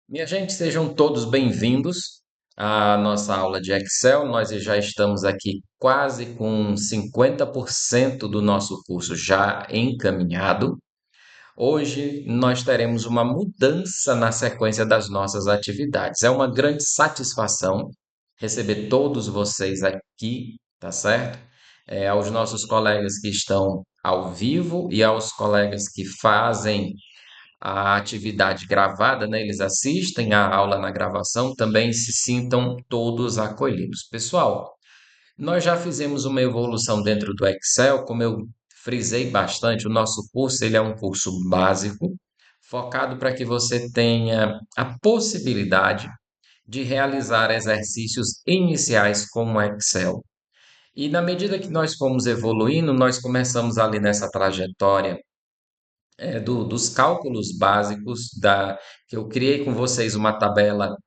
Minha gente, sejam todos bem-vindos à nossa aula de Excel. Nós já estamos aqui quase com 50% do nosso curso já encaminhado. Hoje nós teremos uma mudança na sequência das nossas atividades. É uma grande satisfação receber todos vocês aqui, tá certo? Aos nossos colegas que estão ao vivo e aos colegas que fazem a atividade gravada, né? Eles assistem a aula na gravação, também se sintam todos acolhidos. Pessoal, nós já fizemos uma evolução dentro do Excel, como eu frisei bastante, o nosso curso ele é um curso básico, focado para que você tenha a possibilidade de realizar exercícios iniciais com o Excel. E na medida que nós fomos evoluindo, nós começamos ali nessa trajetória dos cálculos básicos que eu criei com vocês uma tabela,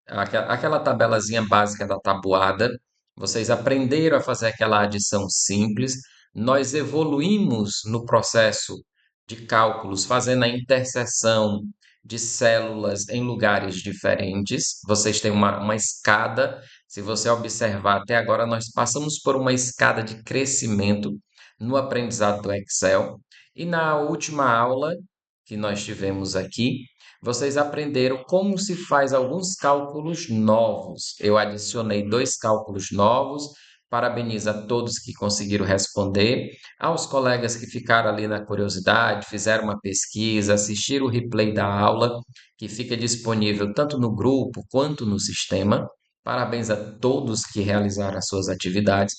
aquela tabelazinha básica da tabuada. Vocês aprenderam a fazer aquela adição simples. Nós evoluímos no processo de cálculos, fazendo a interseção de células em lugares diferentes. Vocês têm uma escada. Se você observar até agora, nós passamos por uma escada de crescimento no aprendizado do Excel. E na última aula que nós tivemos aqui, vocês aprenderam como se faz alguns cálculos novos. Eu adicionei dois cálculos novos. Parabenizo a todos que conseguiram responder. Aos colegas que ficaram ali na curiosidade, fizeram uma pesquisa, assistiram o replay da aula, que fica disponível tanto no grupo quanto no sistema. Parabéns a todos que realizaram as suas atividades.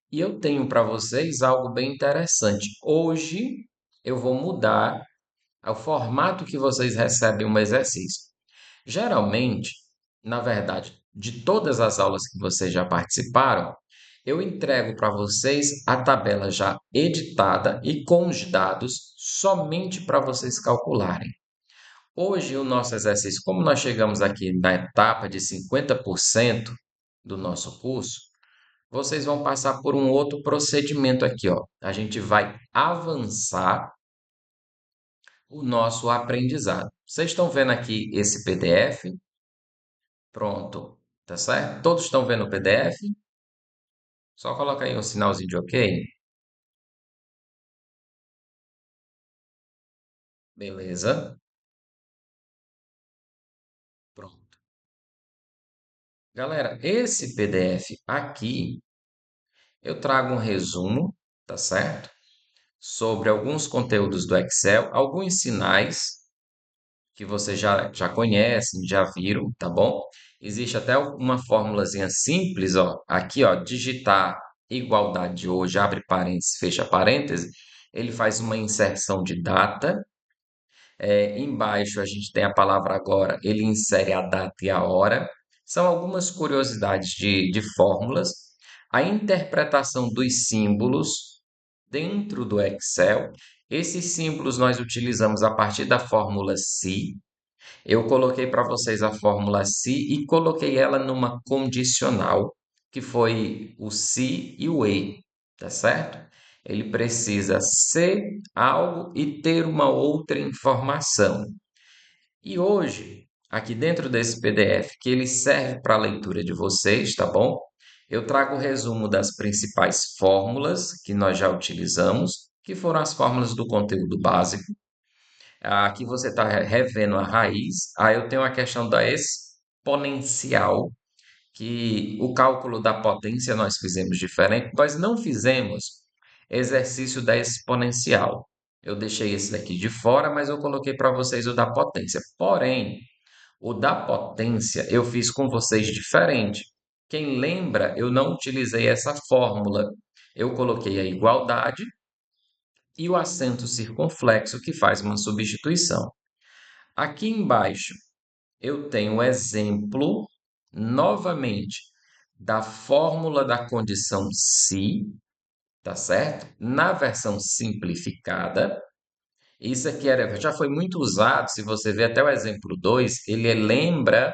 E eu tenho para vocês algo bem interessante. Hoje eu vou mudar o formato que vocês recebem um exercício. Geralmente, na verdade, de todas as aulas que vocês já participaram, eu entrego para vocês a tabela já editada e com os dados somente para vocês calcularem. Hoje, o nosso exercício, como nós chegamos aqui na etapa de 50% do nosso curso, vocês vão passar por um outro procedimento aqui, ó. A gente vai avançar o nosso aprendizado. Vocês estão vendo aqui esse PDF? Pronto, tá certo? Todos estão vendo o PDF? Só coloca aí um sinalzinho de OK. Beleza? Pronto. Galera, esse PDF aqui eu trago um resumo, tá certo? Sobre alguns conteúdos do Excel, alguns sinais que vocês já conhecem, já viram, tá bom? Existe até uma formulazinha simples, ó, aqui, ó, digitar igualdade hoje, abre parênteses, fecha parênteses, ele faz uma inserção de data. Embaixo a gente tem a palavra agora, ele insere a data e a hora. São algumas curiosidades de fórmulas. A interpretação dos símbolos dentro do Excel. Esses símbolos nós utilizamos a partir da fórmula SI. Eu coloquei para vocês a fórmula SI e coloquei ela numa condicional, que foi o se e o e, tá certo? Ele precisa ser algo e ter uma outra informação. E hoje, aqui dentro desse PDF, que ele serve para a leitura de vocês, tá bom? Eu trago o resumo das principais fórmulas que nós já utilizamos, que foram as fórmulas do conteúdo básico. Aqui você está revendo a raiz. Aí eu tenho a questão da exponencial, que o cálculo da potência nós fizemos diferente. Nós não fizemos exercício da exponencial. Eu deixei esse daqui de fora, mas eu coloquei para vocês o da potência. Porém, o da potência eu fiz com vocês diferente. Quem lembra, eu não utilizei essa fórmula. Eu coloquei a igualdade e o acento circunflexo que faz uma substituição. Aqui embaixo eu tenho um exemplo novamente da fórmula da condição se, tá certo? Na versão simplificada. Isso aqui já foi muito usado, se você ver até o exemplo 2, ele lembra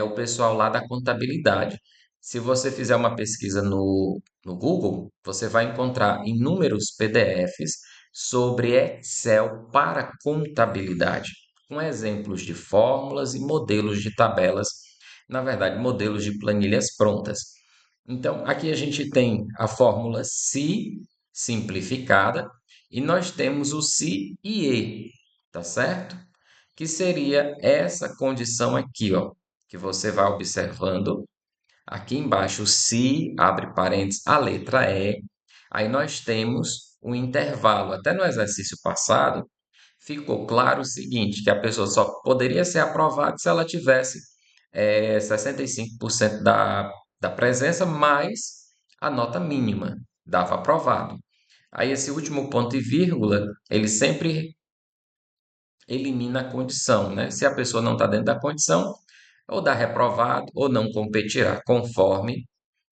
o pessoal lá da contabilidade. Se você fizer uma pesquisa no Google, você vai encontrar inúmeros PDFs sobre Excel para contabilidade, com exemplos de fórmulas e modelos de tabelas, na verdade, modelos de planilhas prontas. Então, aqui a gente tem a fórmula se simplificada e nós temos o se e tá certo? Que seria essa condição aqui, ó, que você vai observando. Aqui embaixo, se, abre parênteses, a letra E. Aí nós temos um intervalo. Até no exercício passado, ficou claro o seguinte, que a pessoa só poderia ser aprovada se ela tivesse 65% da presença mais a nota mínima, dava aprovado. Aí esse último ponto e vírgula, ele sempre elimina a condição, né? Se a pessoa não está dentro da condição, ou dá reprovado, ou não competirá, conforme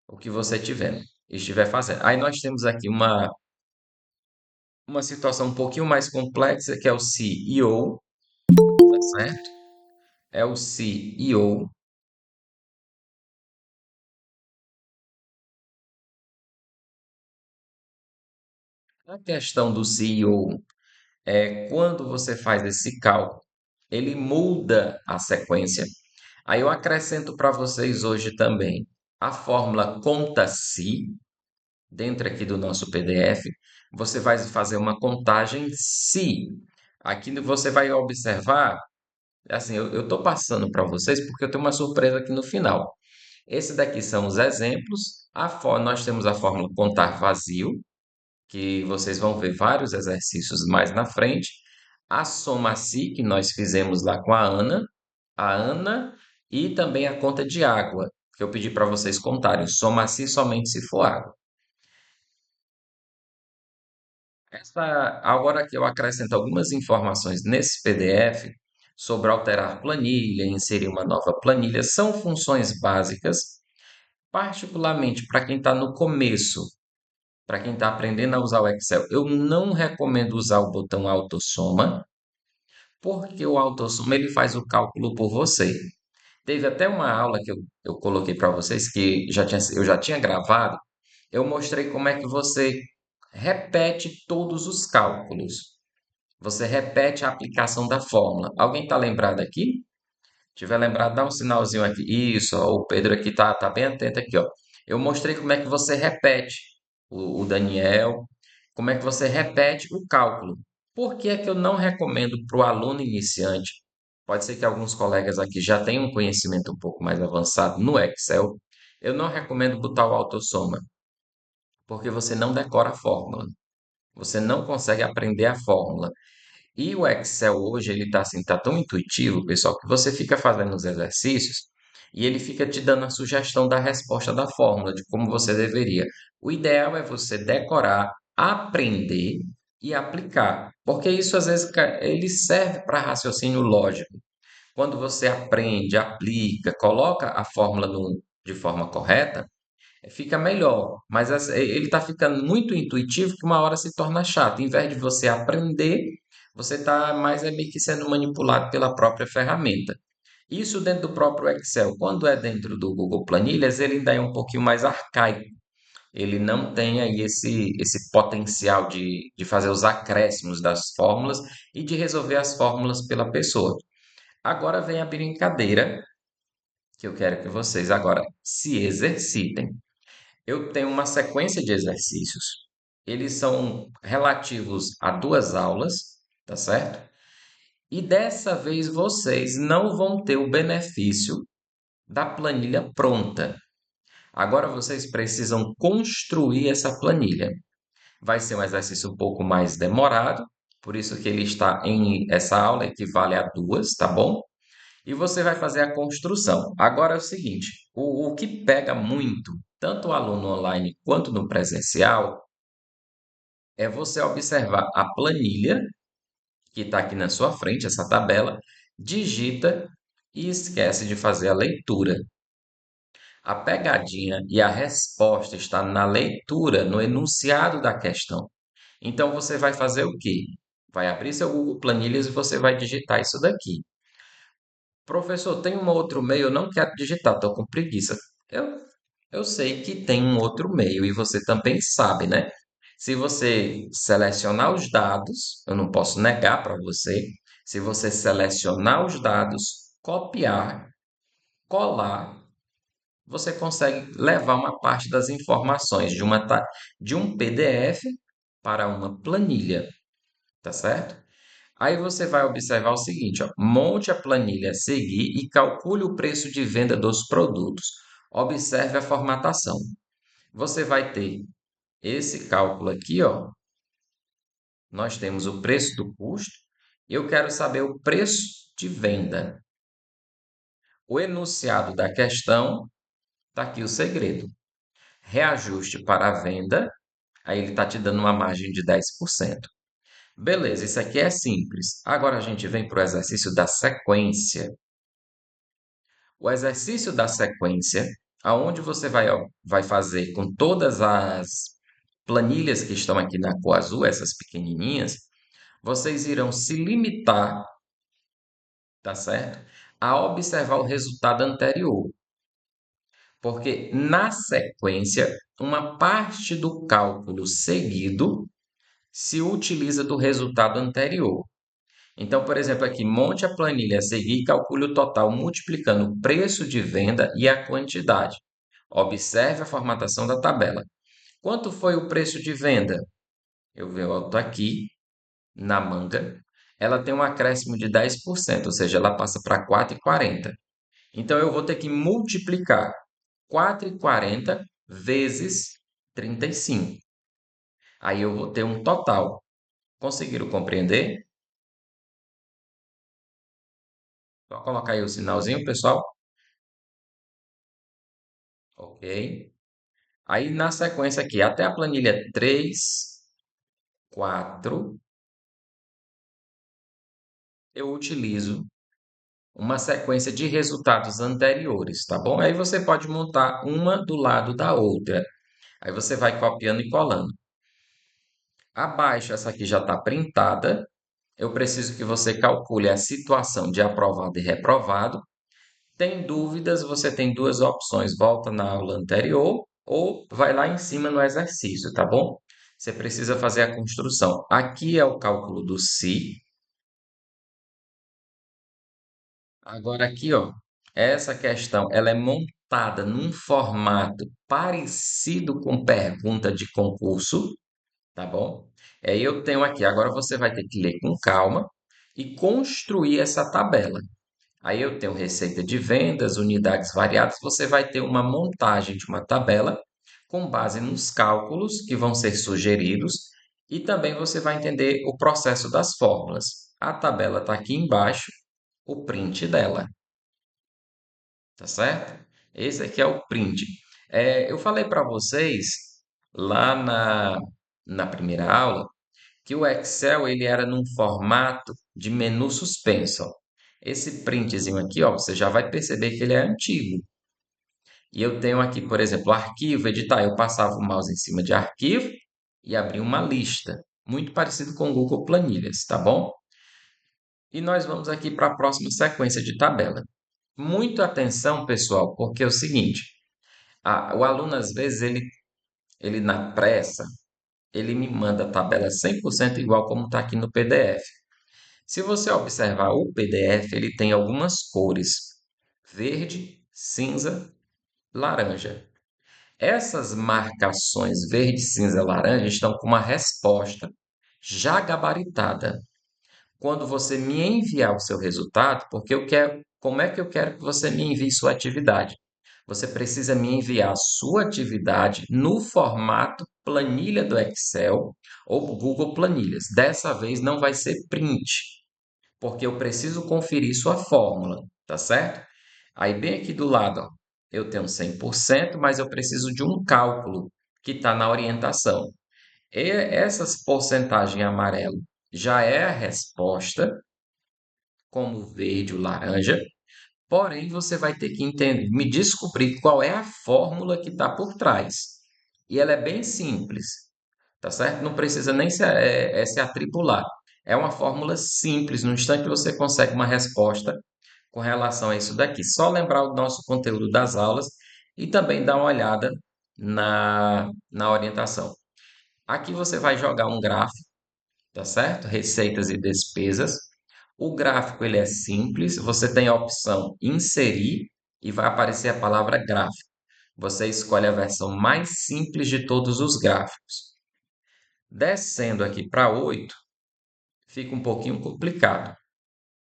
o que você estiver fazendo. Aí nós temos aqui uma situação um pouquinho mais complexa, que é o CEO, tá certo? É o CEO. A questão do CEO é quando você faz esse cálculo, ele muda a sequência. Aí eu acrescento para vocês hoje também a fórmula conta-se, dentro aqui do nosso PDF, você vai fazer uma contagem se. Aqui você vai observar, assim, eu estou passando para vocês porque eu tenho uma surpresa aqui no final. Esse daqui são os exemplos. Nós temos a fórmula contar vazio, que vocês vão ver vários exercícios mais na frente. A soma-se, que nós fizemos lá com a Ana, e também a conta de água, que eu pedi para vocês contarem. Soma-se somente se for água. Agora que eu acrescento algumas informações nesse PDF sobre alterar planilha, inserir uma nova planilha, são funções básicas, particularmente para quem está no começo, para quem está aprendendo a usar o Excel. Eu não recomendo usar o botão autossoma, porque o autossoma ele faz o cálculo por você. Teve até uma aula que eu coloquei para vocês que eu já tinha gravado. Eu mostrei como é que você repete todos os cálculos. Você repete a aplicação da fórmula. Alguém está lembrado aqui? Tiver lembrado, dá um sinalzinho aqui. Isso, ó, o Pedro aqui tá bem atento aqui, ó. Eu mostrei como é que você repete, o Daniel, como é que você repete o cálculo. Por que é que eu não recomendo para o aluno iniciante? Pode ser que alguns colegas aqui já tenham um conhecimento um pouco mais avançado no Excel. Eu não recomendo botar o autossoma, porque você não decora a fórmula. Você não consegue aprender a fórmula. E o Excel hoje, ele tá assim, tá tão intuitivo, pessoal, que você fica fazendo os exercícios e ele fica te dando a sugestão da resposta da fórmula, de como você deveria. O ideal é você decorar, aprender e aplicar, porque isso às vezes ele serve para raciocínio lógico. Quando você aprende, aplica, coloca a fórmula de forma correta, fica melhor, mas ele está ficando muito intuitivo que uma hora se torna chato. Em vez de você aprender, você está mais meio que sendo manipulado pela própria ferramenta. Isso dentro do próprio Excel. Quando é dentro do Google Planilhas, ele ainda é um pouquinho mais arcaico. Ele não tem aí esse potencial de fazer os acréscimos das fórmulas e de resolver as fórmulas pela pessoa. Agora vem a brincadeira que eu quero que vocês agora se exercitem. Eu tenho uma sequência de exercícios. Eles são relativos a duas aulas, tá certo? E dessa vez vocês não vão ter o benefício da planilha pronta. Agora vocês precisam construir essa planilha. Vai ser um exercício um pouco mais demorado, por isso que ele está essa aula equivale a duas, tá bom? E você vai fazer a construção. Agora é o seguinte: o que pega muito, tanto o aluno online quanto no presencial, é você observar a planilha que está aqui na sua frente, essa tabela, digita e esquece de fazer a leitura. A pegadinha e a resposta está na leitura, no enunciado da questão. Então você vai fazer o quê? Vai abrir seu Google Planilhas e você vai digitar isso daqui. Professor, tem um outro meio, eu não quero digitar, estou com preguiça. Eu, eu sei que tem um outro meio e você também sabe, né? Se você selecionar os dados, eu não posso negar para você. Se você selecionar os dados, copiar, colar, você consegue levar uma parte das informações de um PDF para uma planilha, tá certo? Aí você vai observar o seguinte, ó, monte a planilha a seguir e calcule o preço de venda dos produtos. Observe a formatação. Você vai ter esse cálculo aqui, ó. Nós temos o preço do custo. Eu quero saber o preço de venda. O enunciado da questão, está aqui o segredo. Reajuste para a venda, aí ele está te dando uma margem de 10%. Beleza, isso aqui é simples. Agora a gente vem para o exercício da sequência. O exercício da sequência, aonde você vai fazer com todas as planilhas que estão aqui na cor azul, essas pequenininhas, vocês irão se limitar, tá certo? A observar o resultado anterior. Porque na sequência, uma parte do cálculo seguido se utiliza do resultado anterior. Então, por exemplo, aqui, monte a planilha a seguir e calcule o total multiplicando o preço de venda e a quantidade. Observe a formatação da tabela. Quanto foi o preço de venda? Eu volto aqui na manga. Ela tem um acréscimo de 10%, ou seja, ela passa para 4,40. Então, eu vou ter que multiplicar 4,40 vezes 35. Aí eu vou ter um total. Conseguiram compreender? Só colocar aí o sinalzinho, pessoal. Ok. Aí na sequência aqui, até a planilha 3, 4, eu utilizo uma sequência de resultados anteriores, tá bom? Aí você pode montar uma do lado da outra. Aí você vai copiando e colando. Abaixo, essa aqui já está printada. Eu preciso que você calcule a situação de aprovado e reprovado. Tem dúvidas? Você tem duas opções: volta na aula anterior ou vai lá em cima no exercício, tá bom? Você precisa fazer a construção. Aqui é o cálculo do se. Agora aqui, ó, essa questão, ela é montada num formato parecido com pergunta de concurso, tá bom? Aí eu tenho aqui, agora você vai ter que ler com calma e construir essa tabela. Aí eu tenho receita de vendas, unidades variadas. Você vai ter uma montagem de uma tabela com base nos cálculos que vão ser sugeridos e também você vai entender o processo das fórmulas. A tabela está aqui embaixo, o print dela, tá certo? Esse aqui é o print. Eu falei para vocês lá na primeira aula que o Excel ele era num formato de menu suspenso. Ó. Esse printzinho aqui, ó, você já vai perceber que ele é antigo. E eu tenho aqui, por exemplo, arquivo, editar. Eu passava o mouse em cima de arquivo e abria uma lista, muito parecido com o Google Planilhas, tá bom? E nós vamos aqui para a próxima sequência de tabela. Muito atenção, pessoal, porque é o seguinte, o aluno às vezes ele na pressa, ele me manda a tabela 100% igual como está aqui no PDF. Se você observar o PDF, ele tem algumas cores: verde, cinza, laranja. Essas marcações verde, cinza, laranja estão com uma resposta já gabaritada. Quando você me enviar o seu resultado, porque eu quero, como é que eu quero que você me envie sua atividade? Você precisa me enviar a sua atividade no formato planilha do Excel ou Google Planilhas. Dessa vez não vai ser print, porque eu preciso conferir sua fórmula, tá certo? Aí bem aqui do lado, ó, eu tenho 100%, mas eu preciso de um cálculo que está na orientação. E essas porcentagens em amarelo já é a resposta, como o verde ou laranja, porém você vai ter que entender, me descobrir qual é a fórmula que está por trás. E ela é bem simples, tá certo? Não precisa nem se atribular. É uma fórmula simples, no instante você consegue uma resposta com relação a isso daqui. Só lembrar o nosso conteúdo das aulas e também dar uma olhada na orientação. Aqui você vai jogar um gráfico, tá certo? Receitas e despesas. O gráfico ele é simples, você tem a opção inserir e vai aparecer a palavra gráfico. Você escolhe a versão mais simples de todos os gráficos. Descendo aqui para 8, fica um pouquinho complicado,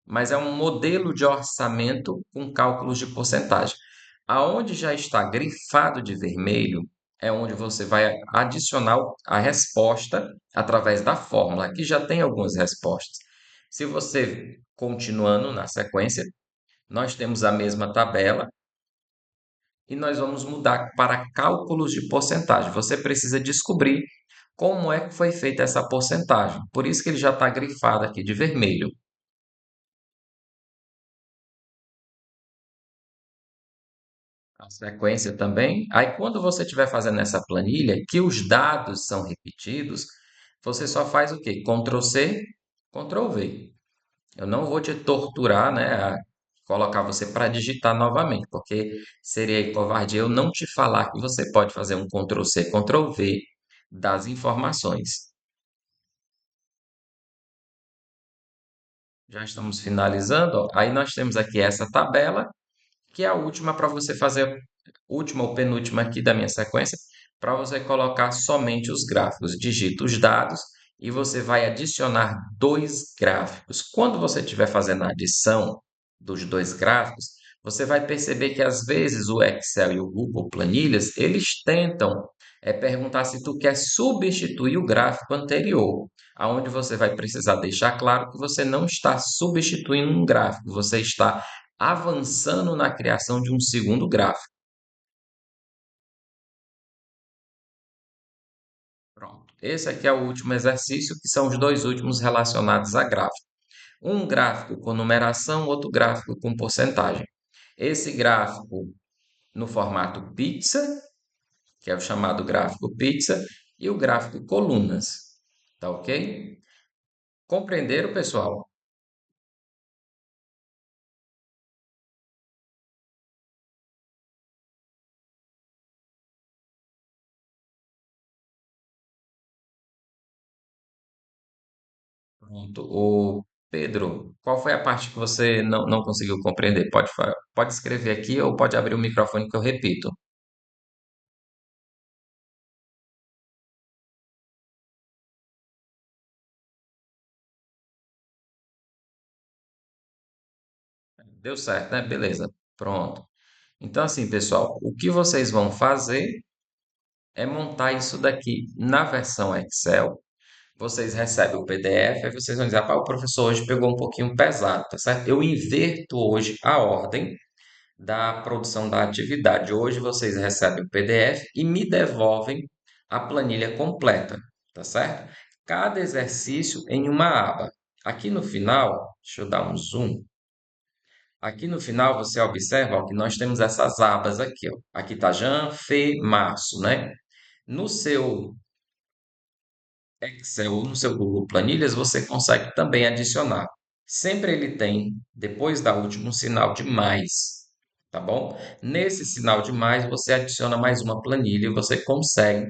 mas é um modelo de orçamento com cálculos de porcentagem. Aonde já está grifado de vermelho é onde você vai adicionar a resposta através da fórmula. Aqui já tem algumas respostas. Se você continuando na sequência, nós temos a mesma tabela e nós vamos mudar para cálculos de porcentagem. Você precisa descobrir como é que foi feita essa porcentagem. Por isso que ele já está grifado aqui de vermelho. A sequência também. Aí, quando você estiver fazendo essa planilha, que os dados são repetidos, você só faz o quê? Ctrl C, Ctrl V. Eu não vou te torturar, né, a colocar você para digitar novamente, porque seria covardia eu não te falar que você pode fazer um Ctrl C, Ctrl V das informações. Já estamos finalizando, ó. Aí nós temos aqui essa tabela que é a última para você fazer, última ou penúltima aqui da minha sequência, para você colocar somente os gráficos. Digita os dados e você vai adicionar dois gráficos. Quando você estiver fazendo a adição dos dois gráficos, você vai perceber que às vezes o Excel e o Google Planilhas, eles tentam perguntar se tu quer substituir o gráfico anterior, aonde você vai precisar deixar claro que você não está substituindo um gráfico, você está avançando na criação de um segundo gráfico. Pronto. Esse aqui é o último exercício, que são os dois últimos relacionados a gráfico. Um gráfico com numeração, outro gráfico com porcentagem. Esse gráfico no formato pizza, que é o chamado gráfico pizza, e o gráfico colunas. Tá ok? Compreenderam, pessoal? Pronto. O Pedro, qual foi a parte que você não conseguiu compreender? Pode escrever aqui ou pode abrir o microfone que eu repito. Deu certo, né? Beleza. Pronto. Então, assim, pessoal, o que vocês vão fazer é montar isso daqui na versão Excel. Vocês recebem o PDF, aí vocês vão dizer, o professor hoje pegou um pouquinho pesado, tá certo? Eu inverto hoje a ordem da produção da atividade. Hoje vocês recebem o PDF e me devolvem a planilha completa, tá certo? Cada exercício em uma aba. Aqui no final, deixa eu dar um zoom. Aqui no final você observa, ó, que nós temos essas abas aqui, ó. Aqui está Jan, Fê, Março, né? No seu Excel ou no seu Google Planilhas, você consegue também adicionar. Sempre ele tem, depois da última, um sinal de mais, tá bom? Nesse sinal de mais, você adiciona mais uma planilha e você consegue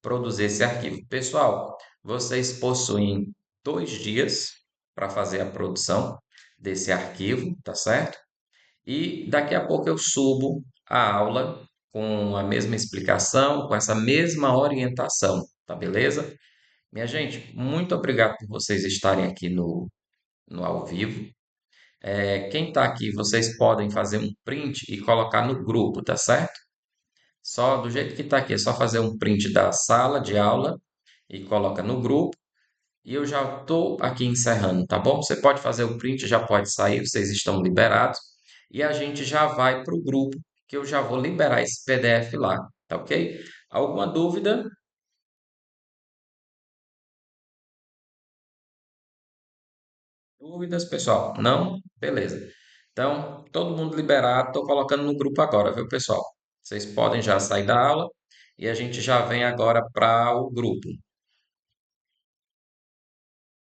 produzir esse arquivo. Pessoal, vocês possuem 2 dias para fazer a produção desse arquivo, tá certo? E daqui a pouco eu subo a aula com a mesma explicação, com essa mesma orientação, tá beleza? Minha gente, muito obrigado por vocês estarem aqui no ao vivo. Quem está aqui, vocês podem fazer um print e colocar no grupo, tá certo? Só do jeito que está aqui, é só fazer um print da sala de aula e coloca no grupo. E eu já estou aqui encerrando, tá bom? Você pode fazer o print, já pode sair, vocês estão liberados. E a gente já vai para o grupo, que eu já vou liberar esse PDF lá, tá ok? Alguma dúvida? Dúvidas, pessoal? Não? Beleza. Então, todo mundo liberado. Estou colocando no grupo agora, viu, pessoal? Vocês podem já sair da aula e a gente já vem agora para o grupo.